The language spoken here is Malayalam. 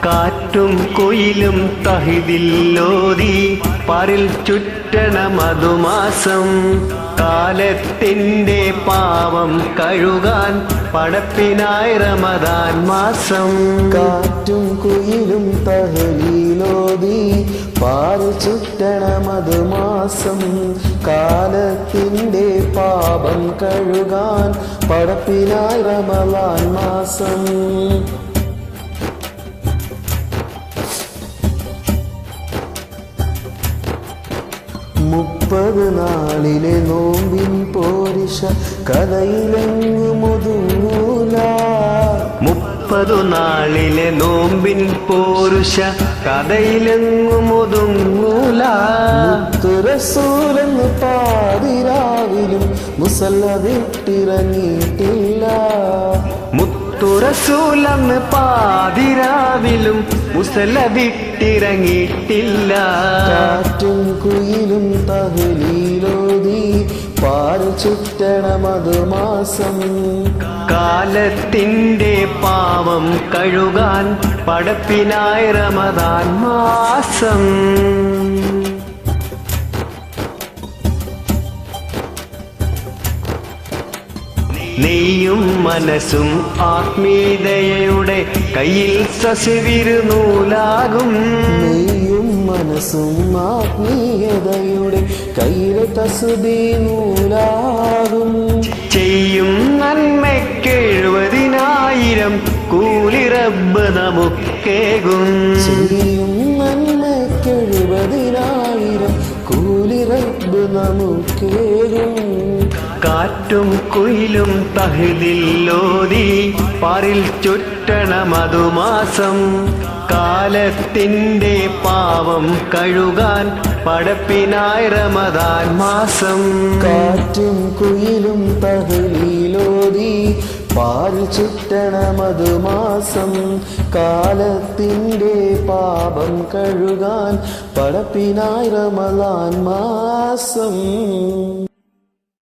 കാറ്റും കുയിലും തഹിദില്ലോതി പാരിൽ ചുറ്റണ മധുമാസം കാലത്തിന്റെ പാവം കഴുകാൻ പടപ്പിനായി റമദാൻ മാസം. കാറ്റും കുയിലും തഹലീലോതി പാരിൽ ചുറ്റണ മധുമാസം കാലത്തിന്റെ പാപം കഴുകാൻ പടപ്പിനായി റമദാൻ മാസം. 30 നാളിലെ നോമ്പിൻ പോരിഷ കഥയിലെങ്ങുമൊതുങ്ങൂല. 30 നാളിലെ നോമ്പിൻ പോരുഷ കഥയിലെങ്ങുമൊതുങ്ങൂല. റസൂലെന്ന് പാതിരാവിലും മുസല്ല വിട്ടിറങ്ങിയിട്ടില്ല. റസൂലെന്ന് പാതിരാവിലും മുസല്ല വിട്ടിറങ്ങിയിട്ടില്ല. കാറ്റും കുയിലും തഹലീലോതി പാരിൽ ചുറ്റണ മധുമാസം കാലത്തിന്റെ പാവം കഴുകാൻ പടപ്പിനായി റമദാൻ മാസം. നെയ്യും മനസ്സും ആത്മീയതയുടെ കയ്യിൽ സസ്യവിരുനൂലാകും. നെയ്യും മനസ്സും ആത്മീയതയുടെ കയ്യിൽ തസ്ബീഹ് ചെയ്യും നന്മയ്ക്ക് 70,000 കൂലി റബ്ബ് നമുക്കേകും. ചെയ്യും നന്മയ്ക്ക് 70,000 കൂലി റബ്ബ് നമുക്കേകും. കാറ്റും കുയിലും തഹ്ദില്ലോതി പാരിൽ ചുറ്റണ മധുമാസം കാലത്തിന്റെ പാവം കഴുകാൻ പടപ്പിനായി റമദാൻ മാസം. കാറ്റും കുയിലും തഹ്ലീലോതി പാരിൽ ചുറ്റണ മധുമാസം കാലത്തിന്റെ പാപം കഴുകാൻ പടപ്പിനായി റമദാൻ മാസം.